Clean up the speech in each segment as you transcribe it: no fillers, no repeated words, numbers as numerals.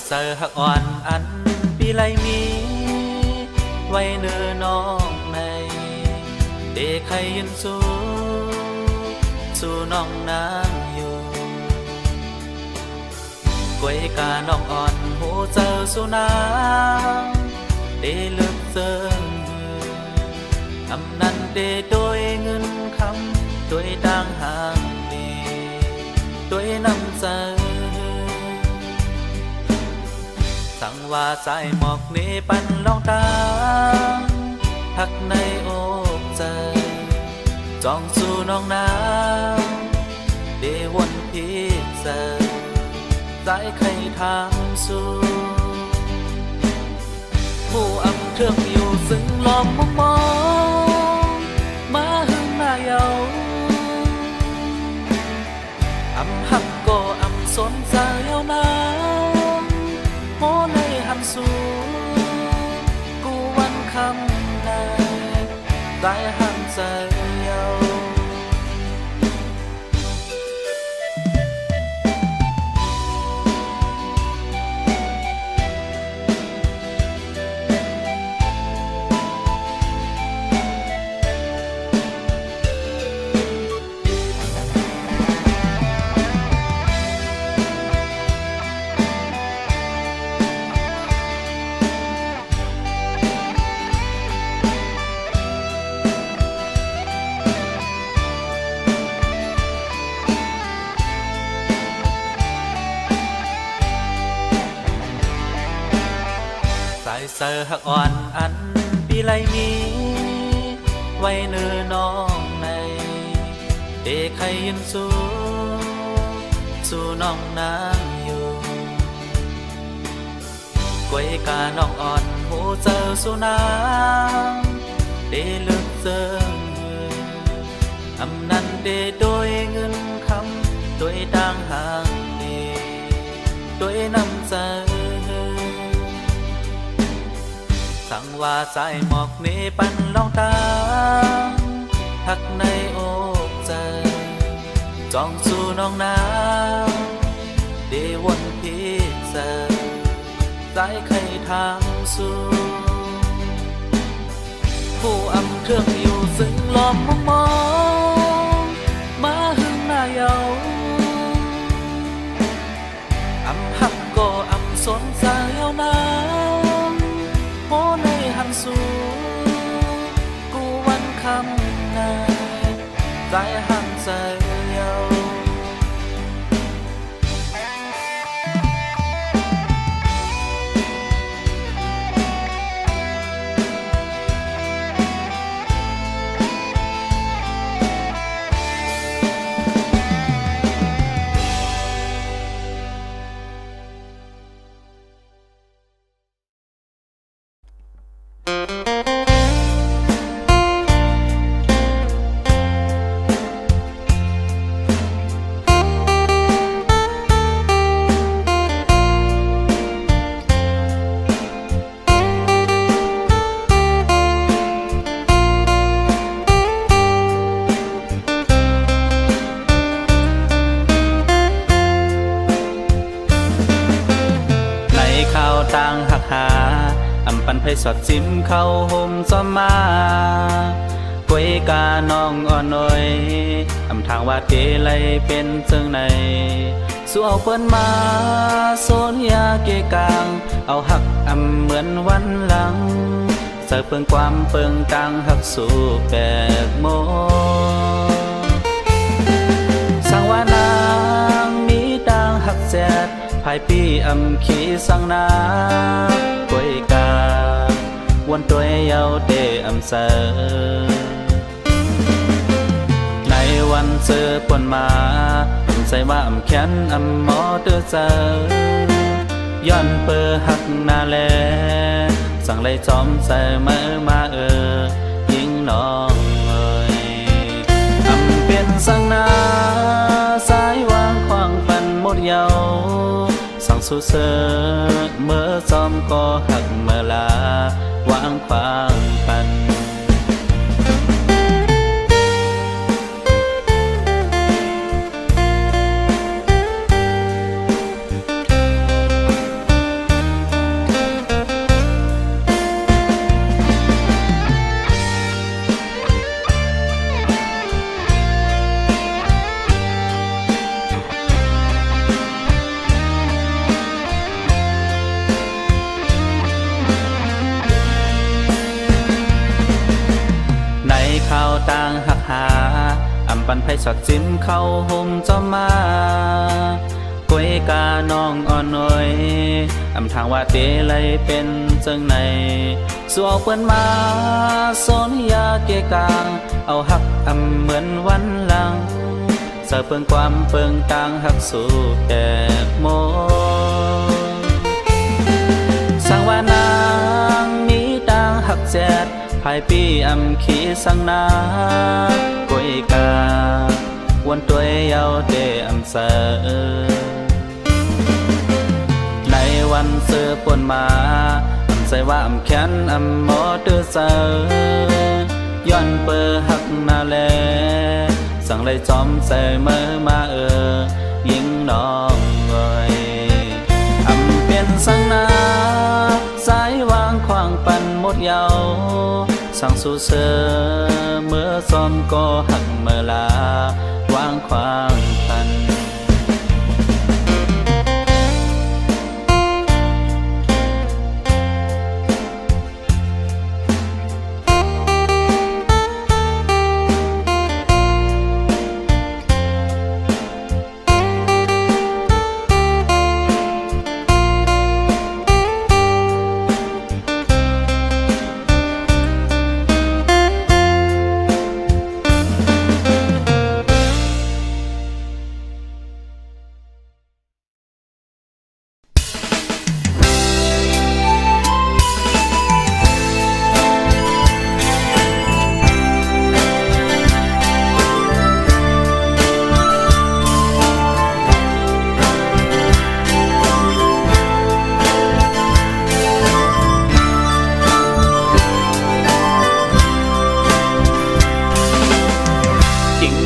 เสอหักอ่อนอันปีไรมีไว้เนื้อน้องในเด็กใครยืนสู้น้องนางอยู่กวยกาน้องอ่อนหูเจอสู้นางเดลึกเซิงอำนั้นเดโดยเงินคำโดยดังห่างดีโดยน้ำใจสั่งว่าใจหมอกนี้ปันลองตามทักในอกใจจองสู่น้องน้ำเดวนพิเศษใจใครทางสู่ผู้อำเครื่องอยู่ซึ่งลอมมองมาหึงมาเยาอำหักก็อำสนใจเอาน้ำโหในหันสู่กูวันคำในได้หันใจเยาเสอหักอ่อนอันปีไรมีไว้เนื้อน้องในเด็กใครยืนสู้น้องนางอยู่กวยกาน้องอ่อนหูเจอสู้นางเดลึกเซิงอำนั้นเดโดยเงินคำโดยดังห่างดีโดยน้ำใจสั่งว่าใจหมอกนี้ปันลองตามทักในอกใจจองสู่น้องน้ำเดวนพิเศษใจใครทางสู่ผู้อำเครื่องอยู่ซึ่งลอมมองมาหึงมาเยาอำหักก็อำสนใจเอาน้ำโหในหันสู่กูวันคำในใจหันใจเยาต่างหักหาอำปันไพสอดซิมเข้าห่มซ้อมมากวยกาน้องอ่อนน้อยอำทางว่าเกลัยเป็นเชิงในสู้เอาเปิ้นมาโซนยาเกกลางเอาหักอำเหมือนวันหลังเสิร์ฟเปิงความเปิงต่างหักสู่แปลกโมสั่งว่านางมีต่างหักแสดภายปีอำขีสังนากวยกาวันตัวเยาเตอำเสอในวันเจอปนมาใจว่าอำแขนอำหมอเตือเจอย้อนเปิหักนาแลสั่งไล่จอมใจมายิ่งน้องเอ่ยอำเป็นสังนาสายวางควางปันหมดเยาสั่งสู้เสอเมื่อจอมก็หักเมื่อลาวางควางปัน เ สักจิ้มเข้าห่มจอมมากวยกาน้องอ่อนหน่อยอำทางว่าเตเลยเป็นจังไหนสัวเปิ้นมาโซนยาเกกางเอาหักอำเหมือนวันหลังเสเปิงความเปิงต่างหักสู่แก่โมสังว่านางมีต่างหักแจดภายปีอำขีสังนากวยกาวันตัวเยาเตอำเสอในวันเสือปนมาอำใส่ว่าอำแขนอำหมอเตือเสอย้อนเปอหักนาแลสั่งเลยจอมใส่เมื่อมายิงน้องเอ้ยอำเป็นสังนาสายวางขวางปันหมดเยาสั่งสู่เสือเมื่อซ้อมก็หักเมื่อลาวางขวางปัน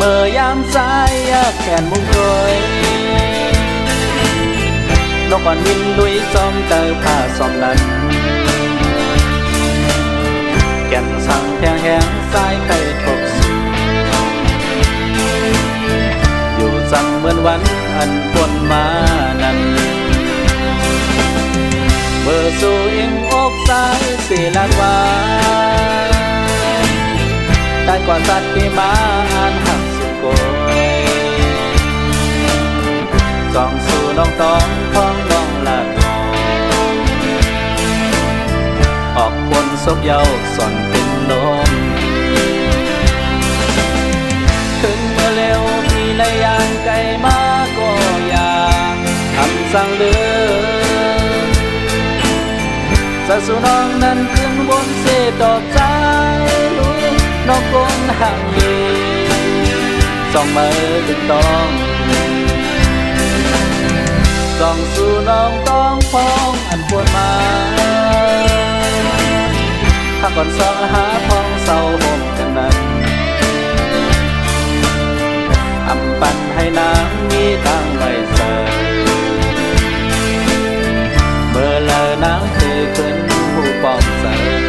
เมื่อยามสายแขนมุงโดยนกอ่อนวินลุยซ้อมเตอผ้าซ้อมลันแก่นสั่งแทงแหงสายไข่ทบสูอยู่จังเหมือนวันอันปนมานั้นเบอร์สู่อิงอกสายสีลานวาได้กว่าสัตว์ที่มาอ่านหักโกยส่องสู่น้องต้องท้องน้องลาดออกบนศพเยาส่อนเป็นลมถึงเมื่อเร็วมีในยางไกลมาก็อย่าทำสั่งเลือจะสู่น้องนั้นขึ้นบนเสดอกใจรู้น้องคนห่างยีส่องมือดึงต้องส่องสู่น้องต้องพ้องอันปวดมาถ้าก่อนส่องหาพ้องเศร้าห่มกันนั้นอำปันให้นางมีตั้งไว้เสริมเมื่อเลอนางคือขึ้นผู้ปองเสริม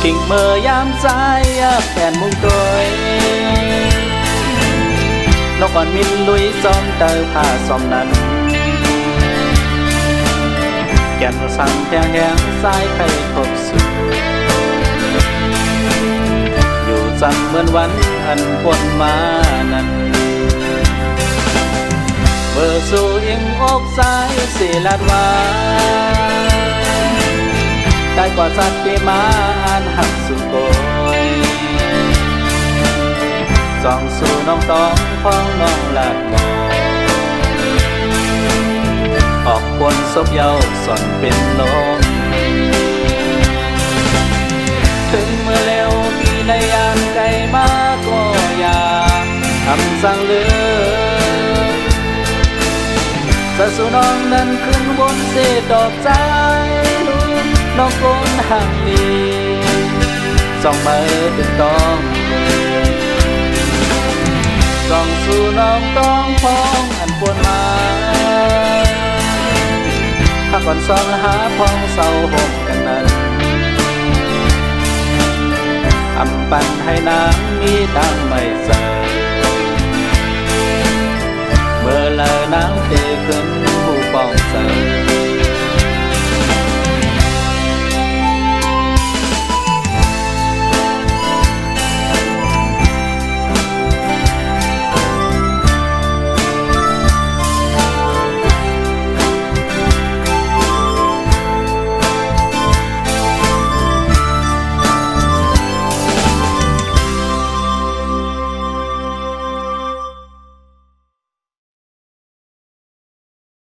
กิ่งเมื่อยามสายแขนมุงโดยนกอ่อนมินลุยซ้อมเตอผ้าซ้อมนั้นแก่นสั่งแทงแหงสายไข่ทบสูอยู่จังเหมือนวันอันปนมานั้นเบอร์สู่อิงอกสายสีลาดวาได้กว่าสัตว์ที่มาอ่านหักสุโกยส่องสู่น้องต้องพ้องน้องลาดมอออกบนศพเยาส่อนเป็นลมถึงเมื่อเร็วที่ในยามไกลมาก็อย่าทำสั่งเลือจะสู่น้องนั้นขึ้นบนเสดอกใจน้องคนห่างลีส่องมือถึงต้องส่องสู่น้องต้องพ้องอันปวดมาถ พักก่อนสองหาพองเศร้าหกกันนั้นอำปันให้น้ำมีดังไม่เจอเมื่อเลอน้ำเทขึ้น